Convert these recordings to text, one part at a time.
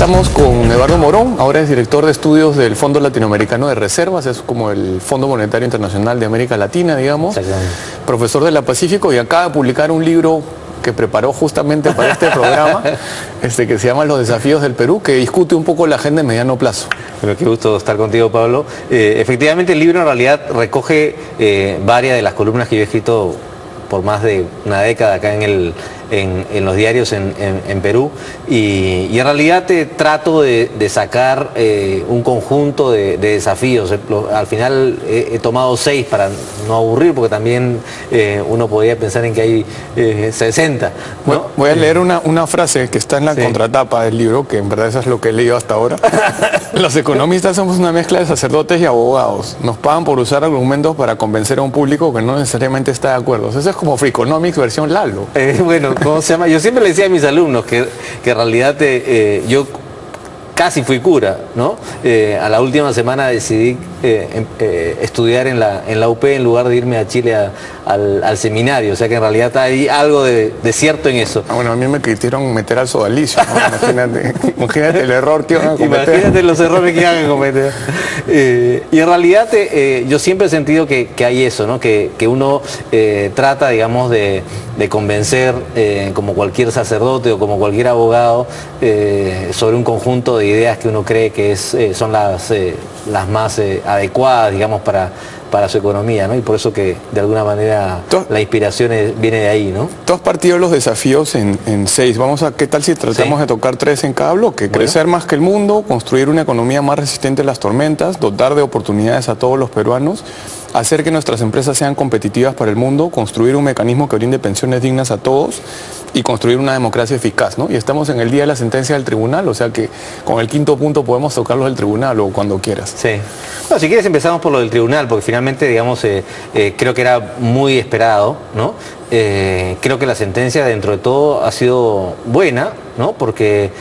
Estamos con Eduardo Morón, ahora es director de estudios del Fondo Latinoamericano de Reservas, es como el Fondo Monetario Internacional de América Latina, digamos, profesor de la Pacífico, y acaba de publicar un libro que preparó justamente para este programa, que se llama Los desafíos del Perú, que discute un poco la agenda de mediano plazo. Pero qué gusto estar contigo, Pablo. Efectivamente, el libro en realidad recoge varias de las columnas que yo he escrito por más de una década acá en los diarios en Perú, y en realidad trato de sacar un conjunto de desafíos. Al final he tomado 6 para no aburrir, porque también uno podría pensar en que hay 60, ¿no? Voy a leer una frase que está en la contratapa del libro, que en verdad eso es lo que he leído hasta ahora. Los economistas somos una mezcla de sacerdotes y abogados. Nos pagan por usar argumentos para convencer a un público que no necesariamente está de acuerdo. Eso es como Freakonomics versión Lalo. Bueno, ¿cómo se llama? Yo siempre le decía a mis alumnos que en realidad yo casi fui cura, ¿no? A la última semana decidí estudiar en la UP en lugar de irme a Chile al seminario, o sea que en realidad hay algo de cierto en eso. Bueno, a mí me quisieron meter al sodalicio, ¿no? Imagínate el error que iban a cometer. Imagínate los errores que iban a cometer. Y en realidad yo siempre he sentido que hay eso, ¿no? Que uno trata, digamos, de convencer, como cualquier sacerdote o como cualquier abogado, sobre un conjunto de ideas que uno cree que son las más adecuadas, digamos, para su economía, ¿no? Y por eso que de alguna manera la inspiración viene de ahí, ¿no? Tú has partido los desafíos en 6. ¿Qué tal si tratamos de tocar 3 en cada bloque? Bueno. Crecer más que el mundo, construir una economía más resistente a las tormentas, dotar de oportunidades a todos los peruanos, hacer que nuestras empresas sean competitivas para el mundo, construir un mecanismo que brinde pensiones dignas a todos y construir una democracia eficaz, ¿no? Y estamos en el día de la sentencia del tribunal, o sea que con el 5º punto podemos tocarlos del tribunal o cuando quieras. Sí. Bueno, si quieres empezamos por lo del tribunal, porque finalmente, digamos, creo que era muy esperado, ¿no? Creo que la sentencia dentro de todo ha sido buena, ¿no? Porque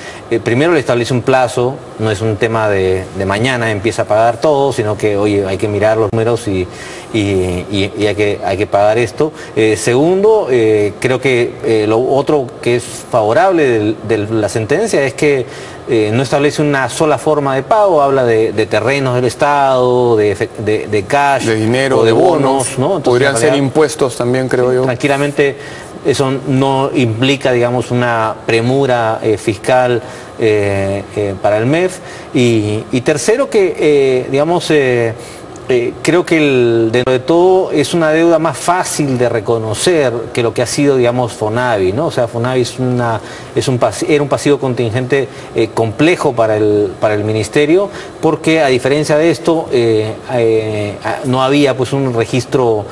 primero le establece un plazo, no es un tema de mañana empieza a pagar todo, sino que, oye, hay que mirar los números y hay que pagar esto. Segundo, creo que lo otro que es favorable de la sentencia es que no establece una sola forma de pago, habla de terrenos del Estado, de cash, de dinero, o de bonos, ¿no? Entonces, podrían ser impuestos también, creo yo. Tranquilamente, eso no implica, digamos, una premura fiscal para el MEF. Y tercero, que, digamos, creo que dentro de todo es una deuda más fácil de reconocer que lo que ha sido, digamos, FONAVI, ¿no? O sea, FONAVI era un pasivo contingente complejo para el ministerio, porque a diferencia de esto no había pues un registro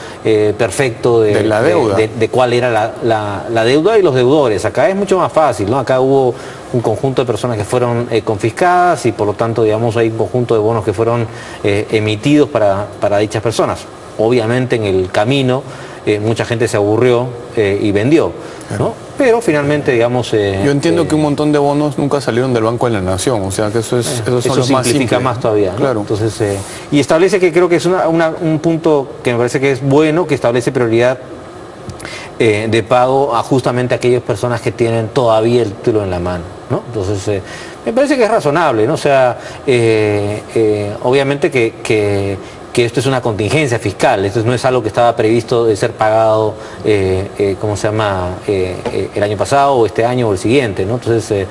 perfecto de la deuda, de cuál era la deuda y los deudores. Acá es mucho más fácil, ¿no? Acá hubo un conjunto de personas que fueron confiscadas y por lo tanto, digamos, hay un conjunto de bonos que fueron emitidos para dichas personas. Obviamente en el camino mucha gente se aburrió y vendió, ¿no? Pero finalmente, digamos... Yo entiendo que un montón de bonos nunca salieron del Banco de la Nación, o sea que eso simplifica más todavía, ¿no? Claro. Entonces, y establece, que creo que es un punto que me parece que es bueno, que establece prioridad de pago a justamente aquellas personas que tienen todavía el título en la mano, ¿no? Entonces, me parece que es razonable, ¿no? O sea, obviamente que esto es una contingencia fiscal, esto no es algo que estaba previsto de ser pagado, ¿cómo se llama?, el año pasado o este año o el siguiente, ¿no? Entonces,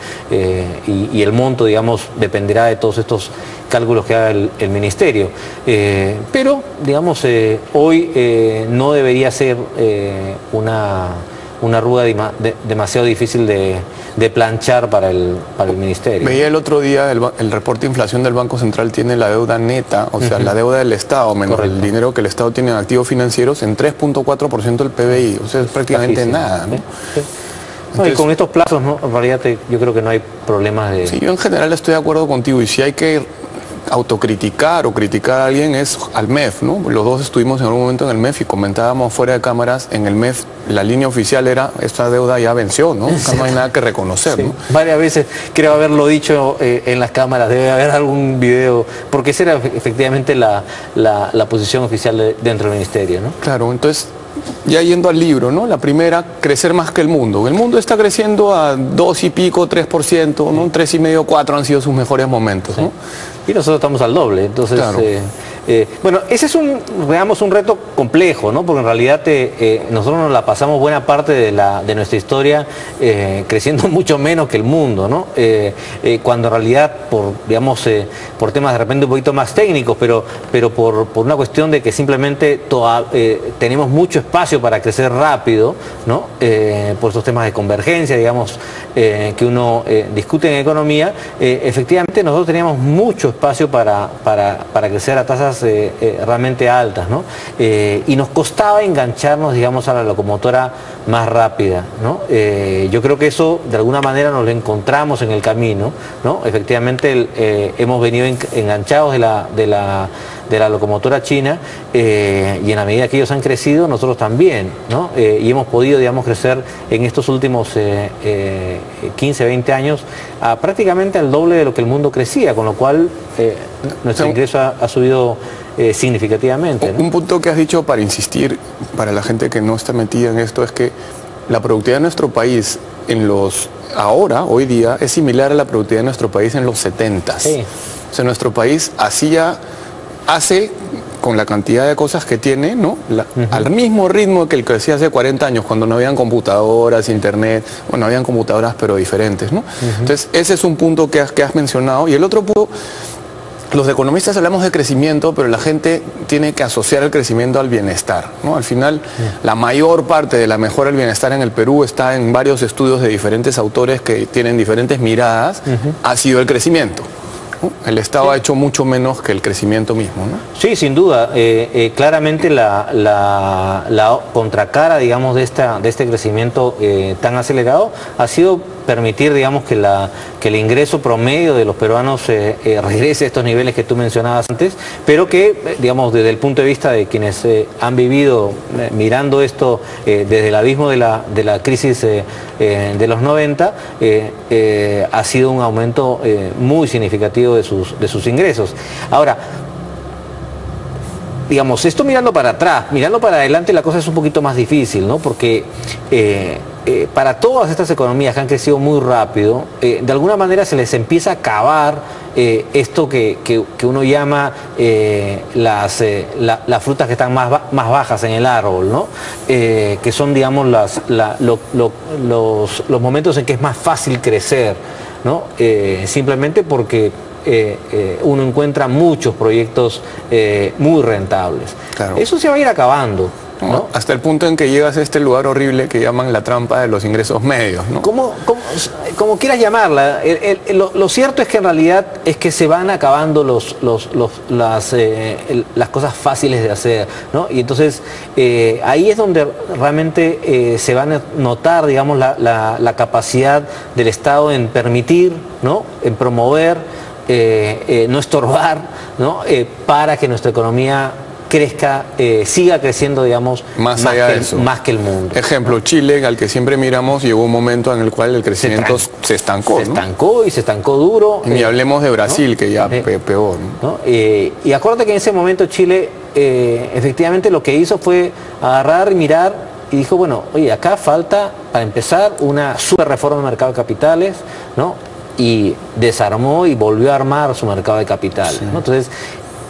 y el monto, digamos, dependerá de todos estos cálculos que haga el ministerio. Pero, digamos, hoy no debería ser una rueda demasiado difícil de planchar para el ministerio. Veía el otro día el reporte de inflación del Banco Central tiene la deuda neta, o sea, la deuda del Estado menos el dinero que el Estado tiene en activos financieros en 3.4% del PBI, o sea, es prácticamente nada, ¿no? Sí. Entonces, y con estos plazos, ¿no? En realidad yo creo que no hay problemas de... Sí, yo en general estoy de acuerdo contigo, y si hay que autocriticar o criticar a alguien es al MEF, ¿no? Los dos estuvimos en algún momento en el MEF y comentábamos fuera de cámaras, en el MEF la línea oficial era, esta deuda ya venció, ¿no? Acá no hay nada que reconocer, sí, ¿no? Varias veces creo haberlo dicho en las cámaras, debe haber algún video, porque esa era efectivamente la posición oficial dentro del ministerio, ¿no? Claro, entonces ya yendo al libro, ¿no? La primera, crecer más que el mundo. El mundo está creciendo a 2 y pico, 3%, ¿no? 3,5, 4 han sido sus mejores momentos, ¿no? Y nosotros estamos al doble, entonces... Claro. Bueno, ese es un reto complejo, ¿no? Porque en realidad nosotros nos la pasamos buena parte de nuestra historia creciendo mucho menos que el mundo, ¿no? Cuando en realidad, por temas de repente un poquito más técnicos, pero por una cuestión de que simplemente tenemos mucho espacio para crecer rápido, ¿no? Por estos temas de convergencia, digamos, que uno discute en economía, efectivamente nosotros teníamos mucho espacio para crecer a tasas realmente altas, ¿no? Y nos costaba engancharnos, digamos, a la locomotora más rápida, ¿no? Yo creo que eso de alguna manera nos lo encontramos en el camino, ¿no? Efectivamente hemos venido enganchados de la locomotora china y en la medida que ellos han crecido, nosotros también, ¿no? Y hemos podido, digamos, crecer en estos últimos 15, 20 años a prácticamente al doble de lo que el mundo crecía, con lo cual nuestro ingreso ha subido significativamente, ¿no? Un punto que has dicho para insistir, para la gente que no está metida en esto, es que la productividad de nuestro país hoy día, es similar a la productividad de nuestro país en los 70s. Sí. O sea, nuestro país hace con la cantidad de cosas que tiene, ¿no? Al mismo ritmo que el que hacía hace 40 años, cuando no habían computadoras, internet, bueno, habían computadoras pero diferentes, ¿no? Entonces, ese es un punto que has mencionado. Y el otro punto, los economistas hablamos de crecimiento, pero la gente tiene que asociar el crecimiento al bienestar, ¿no? Al final, la mayor parte de la mejora del bienestar en el Perú está en varios estudios de diferentes autores que tienen diferentes miradas, ha sido el crecimiento. El Estado ha hecho mucho menos que el crecimiento mismo, ¿no? Sí, sin duda. Claramente la contracara, digamos, de este crecimiento tan acelerado ha sido permitir, digamos, que el ingreso promedio de los peruanos regrese a estos niveles que tú mencionabas antes, pero que, digamos, desde el punto de vista de quienes han vivido mirando esto desde el abismo de la crisis de los 90, ha sido un aumento muy significativo de sus ingresos. Ahora, digamos, esto mirando para atrás, mirando para adelante la cosa es un poquito más difícil, ¿no? Porque para todas estas economías que han crecido muy rápido, de alguna manera se les empieza a acabar esto que uno llama las frutas que están más bajas en el árbol, ¿no? Que son, digamos, los momentos en que es más fácil crecer, ¿no? Simplemente porque uno encuentra muchos proyectos muy rentables. Claro. Eso se va a ir acabando, ¿no? Hasta el punto en que llegas a este lugar horrible que llaman la trampa de los ingresos medios, ¿no? Como quieras llamarla, lo cierto es que en realidad es que se van acabando las cosas fáciles de hacer, ¿no? Y entonces ahí es donde realmente se va a notar, digamos, la capacidad del Estado en permitir, ¿no? En promover, no estorbar, ¿no? Para que nuestra economía crezca, siga creciendo, digamos, más que el mundo. Ejemplo, Chile, al que siempre miramos, llegó un momento en el cual el crecimiento se estancó. Se estancó, y se estancó duro. Y ni hablemos de Brasil, ¿no? Que ya peor, ¿no? Y acuérdate que en ese momento Chile, efectivamente lo que hizo fue agarrar y mirar y dijo, bueno, oye, acá falta, para empezar, una super reforma del mercado de capitales, ¿no? Y desarmó y volvió a armar su mercado de capitales, sí, ¿no? Entonces,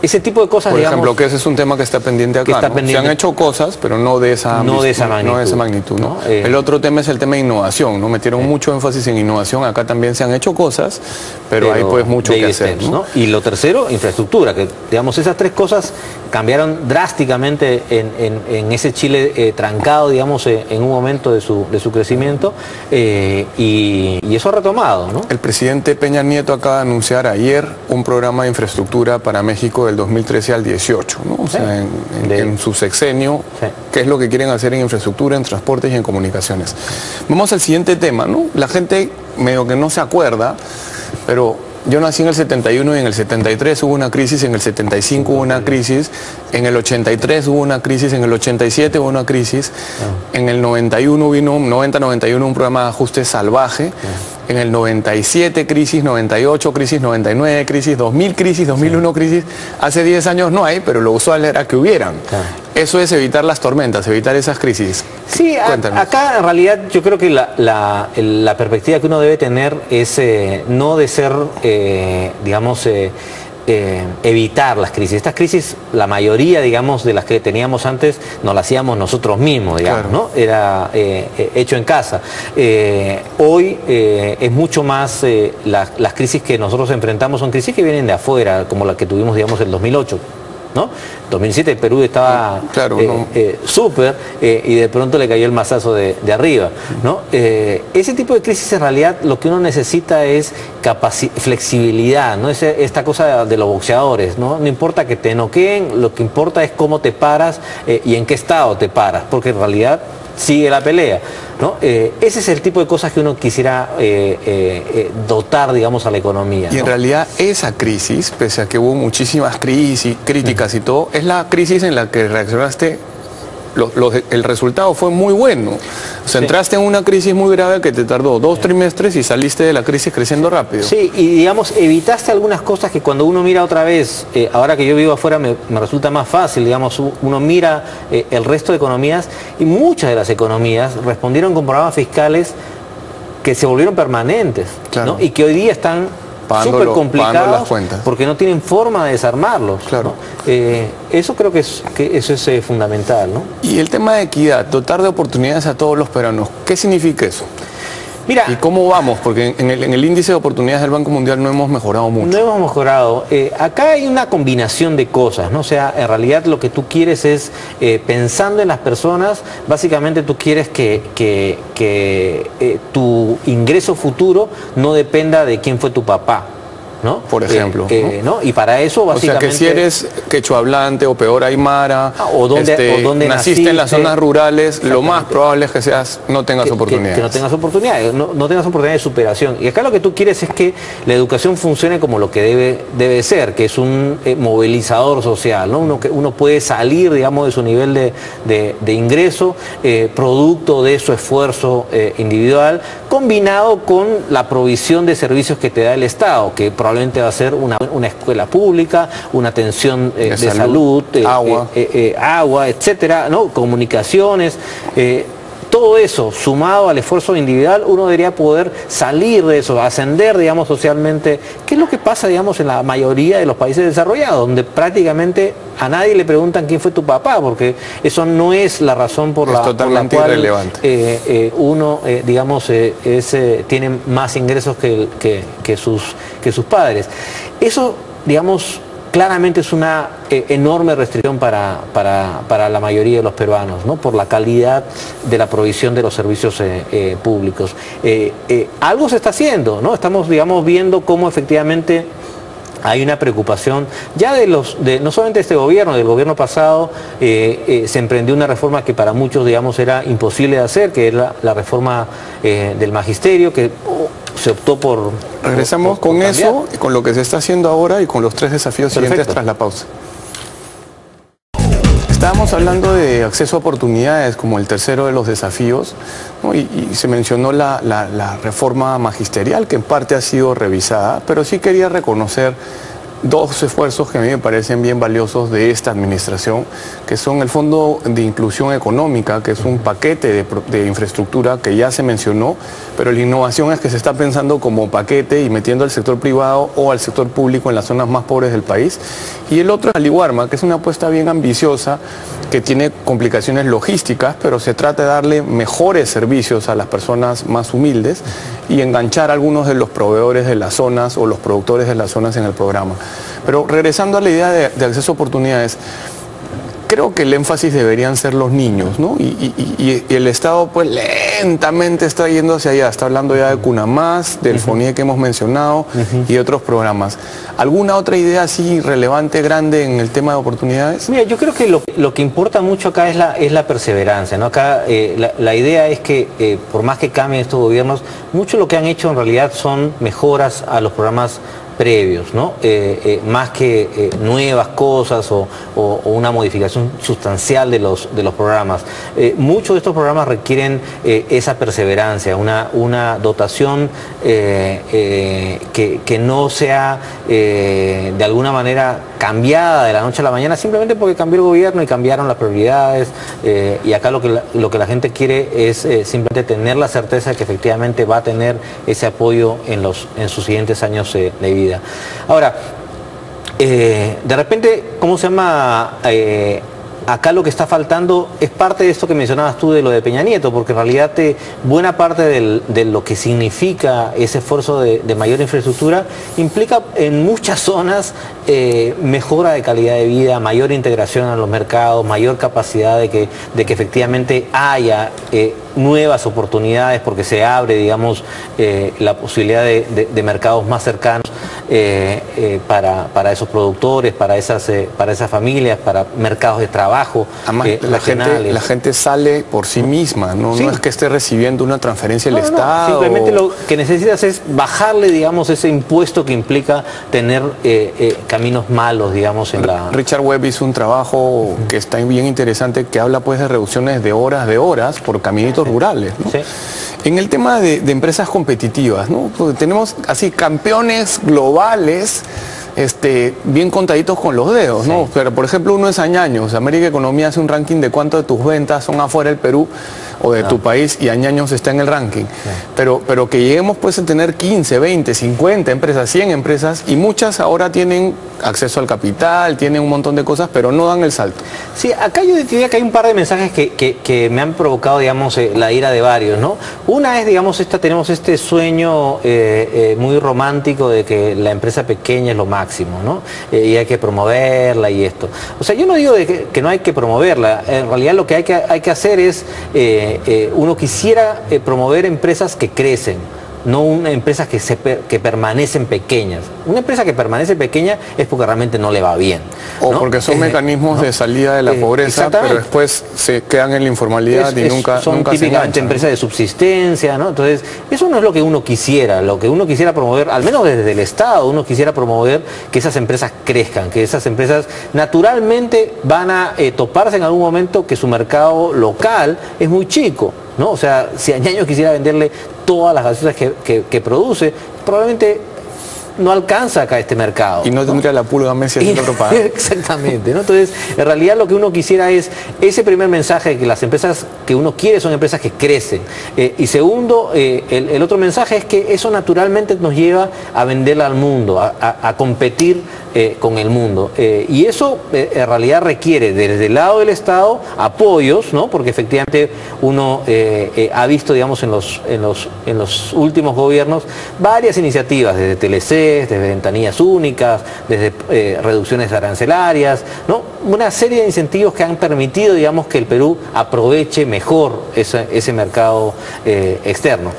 ese tipo de cosas, por digamos, ejemplo, que ese es un tema que está pendiente acá, ¿no? Se han hecho cosas, pero no de esa magnitud, ¿no? El otro tema es el tema de innovación, ¿no? Metieron mucho énfasis en innovación. Acá también se han hecho cosas, pero hay pues mucho que hacer, ¿no? Y lo tercero, infraestructura, que, digamos, esas tres cosas cambiaron drásticamente en ese Chile trancado, digamos, en un momento de su crecimiento, y eso ha retomado, ¿no? El presidente Peña Nieto acaba de anunciar ayer un programa de infraestructura para México del 2013 al 18, ¿no? O sea, en su sexenio, qué es lo que quieren hacer en infraestructura, en transportes y en comunicaciones. Vamos al siguiente tema, ¿no? La gente medio que no se acuerda, pero yo nací en el 71 y en el 73 hubo una crisis, en el 75 hubo una crisis, en el 83 hubo una crisis, en el 87 hubo una crisis, en el 91 vino, 90-91 un programa de ajuste salvaje, en el 97 crisis, 98 crisis, 99 crisis, 2000 crisis, 2001 crisis. Hace 10 años no hay, pero lo usual era que hubieran. Claro. Eso es evitar las tormentas, evitar esas crisis. Sí, acá en realidad yo creo que la perspectiva que uno debe tener es no de ser, digamos, evitar las crisis. Estas crisis, la mayoría, digamos, de las que teníamos antes, nos las hacíamos nosotros mismos, digamos, claro, ¿no? Era hecho en casa. Hoy es mucho más, las crisis que nosotros enfrentamos son crisis que vienen de afuera, como la que tuvimos, digamos, en el 2008. ¿No? 2007 Perú estaba claro, súper y de pronto le cayó el mazazo de arriba, ¿no? Ese tipo de crisis en realidad lo que uno necesita es flexibilidad, ¿no? Esta cosa de los boxeadores, ¿no? No importa que te noqueen, lo que importa es cómo te paras y en qué estado te paras, porque en realidad sigue la pelea, ¿no? Ese es el tipo de cosas que uno quisiera dotar, digamos, a la economía, ¿no? Y en realidad esa crisis, pese a que hubo muchísimas crisis, críticas y todo, es la crisis en la que reaccionaste, el resultado fue muy bueno. O sea, entraste en una crisis muy grave que te tardó 2 trimestres y saliste de la crisis creciendo rápido. Sí, y digamos, evitaste algunas cosas que cuando uno mira otra vez, ahora que yo vivo afuera me resulta más fácil, digamos, uno mira el resto de economías y muchas de las economías respondieron con programas fiscales que se volvieron permanentes, claro, ¿no? Y que hoy día están súper complicados porque no tienen forma de desarmarlos, claro, ¿no? Eso creo que eso es fundamental, ¿no? Y el tema de equidad, dotar de oportunidades a todos los peruanos, ¿qué significa eso? Mira, ¿y cómo vamos? Porque en el índice de oportunidades del Banco Mundial no hemos mejorado mucho. No hemos mejorado. Acá hay una combinación de cosas, ¿no? O sea, en realidad lo que tú quieres es, pensando en las personas, básicamente tú quieres que tu ingreso futuro no dependa de quién fue tu papá, ¿no? Por ejemplo, ¿no? Y para eso básicamente... O sea, que si eres quechua hablante o peor aymara, o donde naciste en las zonas rurales, lo más probable es que no tengas oportunidades. Que no tengas oportunidades, no tengas oportunidades de superación. Y acá lo que tú quieres es que la educación funcione como lo que debe ser, que es un movilizador social, ¿no? Uno puede salir, digamos, de su nivel de ingreso, producto de su esfuerzo individual, combinado con la provisión de servicios que te da el Estado, que probablemente va a ser una escuela pública, una atención de salud, agua, etcétera, ¿no? Comunicaciones, todo eso sumado al esfuerzo individual, uno debería poder salir de eso, ascender, digamos, socialmente, que es lo que pasa, digamos, en la mayoría de los países desarrollados, donde prácticamente a nadie le preguntan quién fue tu papá, porque eso no es la razón por la cual uno, digamos, tiene más ingresos que sus padres. Eso, digamos, claramente es una enorme restricción para la mayoría de los peruanos, ¿no? Por la calidad de la provisión de los servicios públicos. Algo se está haciendo, ¿no? Estamos, digamos, viendo cómo efectivamente hay una preocupación ya no solamente de este gobierno, del gobierno pasado. Se emprendió una reforma que para muchos, digamos, era imposible de hacer, que es la reforma del magisterio, que se optó por... Regresamos con eso, y con lo que se está haciendo ahora y con los 3 desafíos siguientes tras la pausa. Estábamos hablando de acceso a oportunidades como el tercero de los desafíos, ¿no? y se mencionó la reforma magisterial, que en parte ha sido revisada, pero sí quería reconocer 2 esfuerzos que a mí me parecen bien valiosos de esta administración, que son el Fondo de Inclusión Económica, que es un paquete de infraestructura que ya se mencionó, pero la innovación es que se está pensando como paquete y metiendo al sector privado o al sector público en las zonas más pobres del país. Y el otro es Aliwarma, que es una apuesta bien ambiciosa, que tiene complicaciones logísticas, pero se trata de darle mejores servicios a las personas más humildes y enganchar a algunos de los proveedores de las zonas o los productores de las zonas en el programa. Pero regresando a la idea de acceso a oportunidades, creo que el énfasis deberían ser los niños, ¿no? Y el Estado pues lentamente está yendo hacia allá, está hablando ya de Cunamás, del FONIE que hemos mencionado y otros programas. ¿Alguna otra idea así relevante, grande en el tema de oportunidades? Mira, yo creo que lo que importa mucho acá es la perseverancia, ¿no? Acá la idea es que por más que cambien estos gobiernos, mucho lo que han hecho en realidad son mejoras a los programas previos, ¿no? Más que nuevas cosas o una modificación sustancial de los programas. Muchos de estos programas requieren esa perseverancia, una dotación que no sea de alguna manera cambiada de la noche a la mañana, simplemente porque cambió el gobierno y cambiaron las prioridades, y acá lo que la gente quiere es simplemente tener la certeza de que efectivamente va a tener ese apoyo en sus siguientes años de vida. Ahora, de repente, ¿cómo se llama? Acá lo que está faltando es parte de esto que mencionabas tú de lo de Peña Nieto, porque en realidad buena parte de lo que significa ese esfuerzo de mayor infraestructura implica en muchas zonas mejora de calidad de vida, mayor integración a los mercados, mayor capacidad de que efectivamente haya nuevas oportunidades, porque se abre, digamos, la posibilidad de mercados más cercanos para esos productores, para esas familias, para mercados de trabajo. Además, la gente sale por sí misma, ¿no? Sí. No es que esté recibiendo una transferencia del Estado. Simplemente lo que necesitas es bajarle, digamos, ese impuesto que implica tener caminos malos, digamos, en la... Richard Webb hizo un trabajo que está bien interesante, que habla pues de reducciones de horas por caminitos rurales, ¿no? Sí. En el tema de empresas competitivas, ¿no? Pues tenemos así campeones globales, bien contaditos con los dedos, ¿no? Sí. Pero por ejemplo, uno es Añaños. América Economía hace un ranking de cuánto de tus ventas son afuera del Perú o de tu país, y Añaños está en el ranking. Pero que lleguemos pues a tener 15, 20, 50 empresas, 100 empresas, y muchas ahora tienen acceso al capital, tienen un montón de cosas, pero no dan el salto. Sí, acá yo diría que hay un par de mensajes que me han provocado, digamos, la ira de varios, ¿no? Una es, digamos, tenemos este sueño muy romántico de que la empresa pequeña es lo máximo, ¿no? Y hay que promoverla y esto. O sea, yo no digo que no hay que promoverla. En realidad lo que hay que hacer es, uno quisiera promover empresas que crecen, no empresas que permanecen pequeñas. Una empresa que permanece pequeña es porque realmente no le va bien, ¿no? O ¿no? porque son mecanismos de salida de la pobreza, pero después se quedan en la informalidad y nunca son típicamente empresas de subsistencia, ¿no? Entonces, eso no es lo que uno quisiera. Lo que uno quisiera promover, al menos desde el Estado, uno quisiera promover que esas empresas crezcan, que esas empresas naturalmente van a toparse en algún momento que su mercado local es muy chico, ¿no? O sea, si Añaños quisiera venderle todas las gaseosas que produce, probablemente no alcanza acá este mercado. Y no tendría la pulga Messi haciendo propaganda. Exactamente, ¿no? Entonces, en realidad lo que uno quisiera es ese primer mensaje, que las empresas que uno quiere son empresas que crecen. Y segundo, el otro mensaje es que eso naturalmente nos lleva a venderla al mundo, a competir con el mundo. Y eso en realidad requiere desde el lado del Estado apoyos, ¿no? Porque efectivamente uno ha visto, digamos, en los últimos gobiernos varias iniciativas, desde TLC, desde ventanillas únicas, desde reducciones arancelarias, ¿no? Una serie de incentivos que han permitido, digamos, que el Perú aproveche mejor ese mercado externo.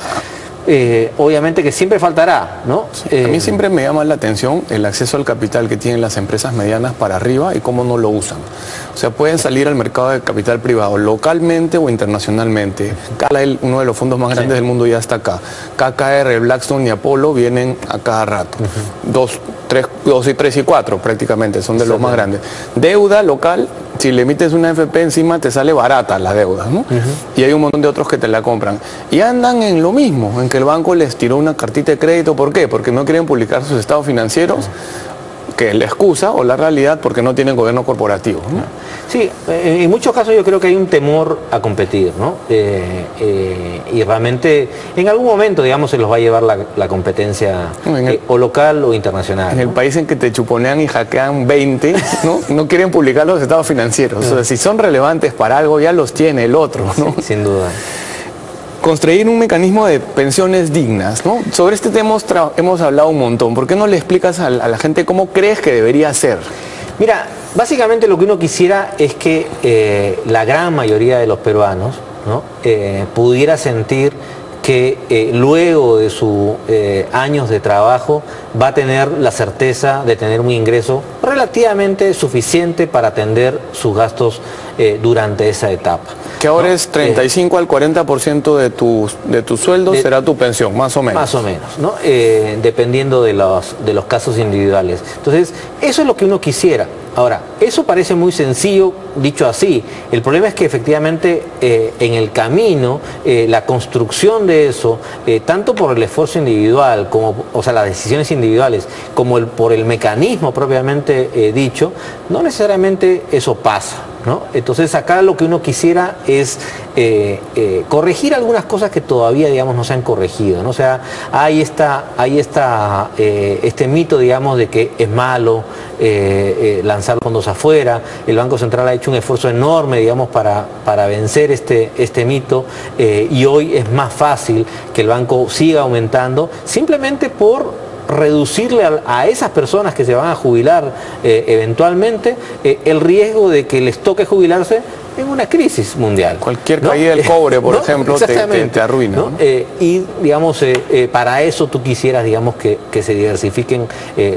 Obviamente que siempre faltará, ¿no? A mí siempre me llama la atención el acceso al capital que tienen las empresas medianas para arriba y cómo no lo usan. O sea, pueden salir al mercado de capital privado localmente o internacionalmente. Carlyle, uno de los fondos más grandes del mundo, ya está acá. KKR, Blackstone y Apollo vienen a cada rato. 2, 3 y 4 prácticamente, son de los más grandes. Deuda local, si le emites una FP encima te sale barata la deuda, ¿no? Y hay un montón de otros que te la compran. Y andan en lo mismo, en que el banco les tiró una cartita de crédito. ¿Por qué? Porque no quieren publicar sus estados financieros, que es la excusa o la realidad, porque no tienen gobierno corporativo, ¿no? Sí, en muchos casos yo creo que hay un temor a competir, ¿no? Y realmente en algún momento, digamos, se los va a llevar la competencia o local o internacional. En el país en que te chuponean y hackean 20, ¿no? No quieren publicar los estados financieros. O sea, si son relevantes para algo, ya los tiene el otro, ¿no? Sí, sin duda. Construir un mecanismo de pensiones dignas, ¿no? Sobre este tema hemos hablado un montón. ¿Por qué no le explicas a la gente cómo crees que debería ser? Mira, básicamente lo que uno quisiera es que la gran mayoría de los peruanos, ¿no? Pudiera sentir que luego de sus años de trabajo va a tener la certeza de tener un ingreso relativamente suficiente para atender sus gastos durante esa etapa. Que ahora, ¿no?, es 35 al 40% de tu sueldo será tu pensión, más o menos. Más o menos, ¿no? Dependiendo de los casos individuales. Entonces, eso es lo que uno quisiera. Ahora, eso parece muy sencillo, dicho así. El problema es que efectivamente en el camino, la construcción de eso, tanto por el esfuerzo individual, como, o sea, las decisiones individuales, como por el mecanismo propiamente dicho, no necesariamente eso pasa, ¿no? Entonces acá lo que uno quisiera es corregir algunas cosas que todavía, digamos, no se han corregido, ¿no? O sea, hay este mito, digamos, de que es malo lanzar fondos afuera. El Banco Central ha hecho un esfuerzo enorme, digamos, para vencer este mito, y hoy es más fácil que el banco siga aumentando simplemente por reducirle a esas personas que se van a jubilar eventualmente el riesgo de que les toque jubilarse en una crisis mundial. Cualquier caída del cobre, por ejemplo, te arruina, ¿no? Y, digamos, para eso tú quisieras, digamos, que se diversifiquen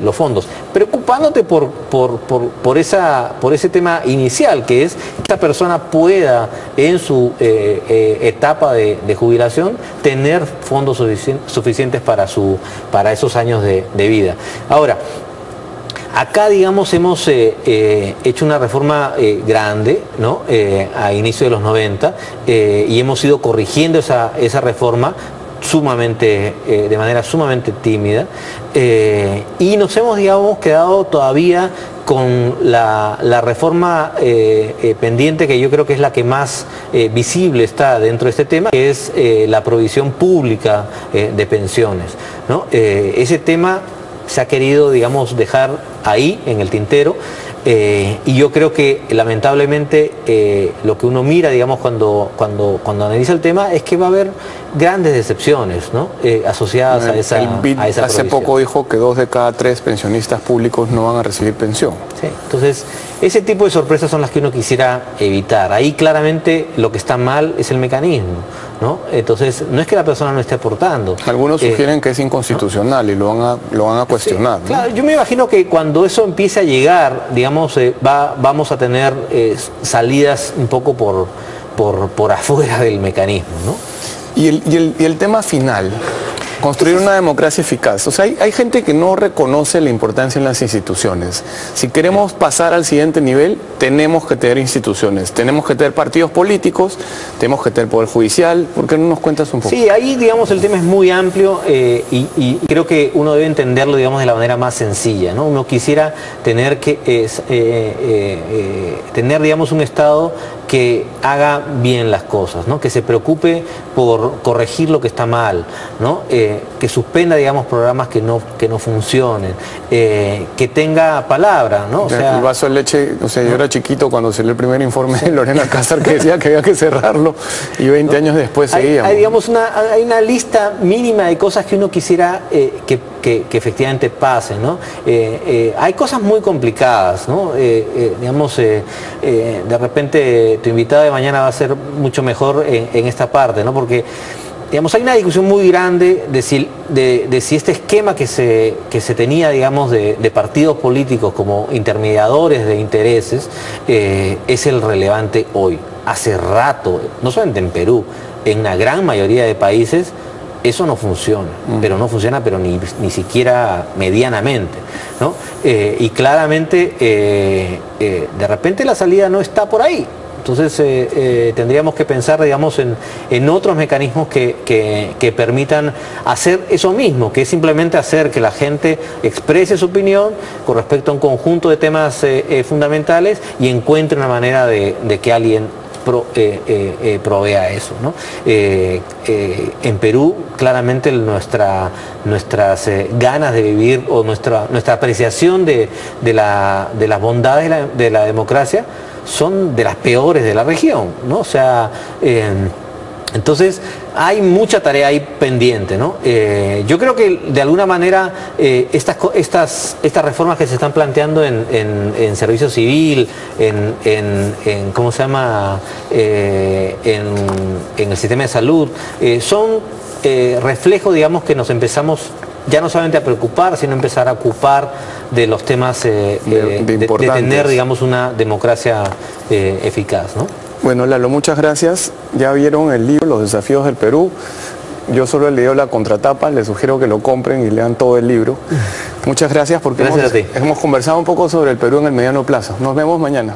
los fondos, preocupándote por ese tema inicial, que es que esta persona pueda, en su etapa de jubilación, tener fondos suficientes para esos años de vida. Ahora, acá, digamos, hemos hecho una reforma grande, ¿no? A inicio de los 90, y hemos ido corrigiendo esa reforma de manera sumamente tímida, y nos hemos, digamos, quedado todavía con la reforma pendiente, que yo creo que es la que más visible está dentro de este tema, que es la provisión pública de pensiones, ¿no? Ese tema se ha querido, digamos, dejar ahí en el tintero, y yo creo que lamentablemente lo que uno mira, digamos, cuando analiza el tema, es que va a haber grandes decepciones, ¿no? Asociadas a esa hace provisión. Poco dijo que 2 de cada 3 pensionistas públicos no van a recibir pensión. Sí, entonces ese tipo de sorpresas son las que uno quisiera evitar. Ahí claramente lo que está mal es el mecanismo, ¿no? Entonces no es que la persona no esté aportando. Algunos sugieren que es inconstitucional, ¿no? Y lo van a cuestionar, sí, claro, ¿no? Yo me imagino que cuando eso empiece a llegar, digamos, vamos a tener salidas un poco por afuera del mecanismo, ¿no? Y el tema final, construir una democracia eficaz. O sea, hay gente que no reconoce la importancia en las instituciones. Si queremos pasar al siguiente nivel, tenemos que tener instituciones, tenemos que tener partidos políticos, tenemos que tener poder judicial. ¿Por qué no nos cuentas un poco? Sí, ahí, digamos, el tema es muy amplio, y creo que uno debe entenderlo, digamos, de la manera más sencilla, ¿no? Uno quisiera tener digamos, un Estado que haga bien las cosas, ¿no? Que se preocupe por corregir lo que está mal, ¿no? Que suspenda, digamos, programas que no funcionen, que tenga palabra, ¿no? O sea, el vaso de leche, o sea, yo era chiquito cuando salió el primer informe de Lorena Cáceres que decía que había que cerrarlo, y 20 años después seguíamos. Hay, digamos, hay una lista mínima de cosas que uno quisiera que efectivamente pasen, ¿no? Hay cosas muy complicadas, ¿no? Digamos, de repente tu invitado de mañana va a ser mucho mejor en esta parte, ¿no? Porque, digamos, hay una discusión muy grande de si este esquema que se tenía, digamos, de partidos políticos como intermediadores de intereses es el relevante hoy. Hace rato, no solamente en Perú, en una gran mayoría de países, eso no funciona, pero no funciona, pero ni siquiera medianamente, ¿no? Y claramente, de repente la salida no está por ahí. Entonces tendríamos que pensar, digamos, en otros mecanismos que permitan hacer eso mismo, que es simplemente hacer que la gente exprese su opinión con respecto a un conjunto de temas fundamentales, y encuentre una manera de que alguien provea eso, ¿no? En Perú, claramente nuestras ganas de vivir, o nuestra apreciación de las bondades de la democracia son de las peores de la región, ¿no? O sea, entonces hay mucha tarea ahí pendiente, ¿no? Yo creo que de alguna manera estas reformas que se están planteando en servicio civil, en ¿cómo se llama? En el sistema de salud, son reflejo, digamos, que nos empezamos ya no solamente a preocupar, sino empezar a ocupar de los temas de tener, digamos, una democracia eficaz, ¿no? Bueno, Lalo, muchas gracias. Ya vieron el libro Los desafíos del Perú. Yo solo he leído la contratapa, les sugiero que lo compren y lean todo el libro. Muchas gracias porque hemos conversado un poco sobre el Perú en el mediano plazo. Nos vemos mañana.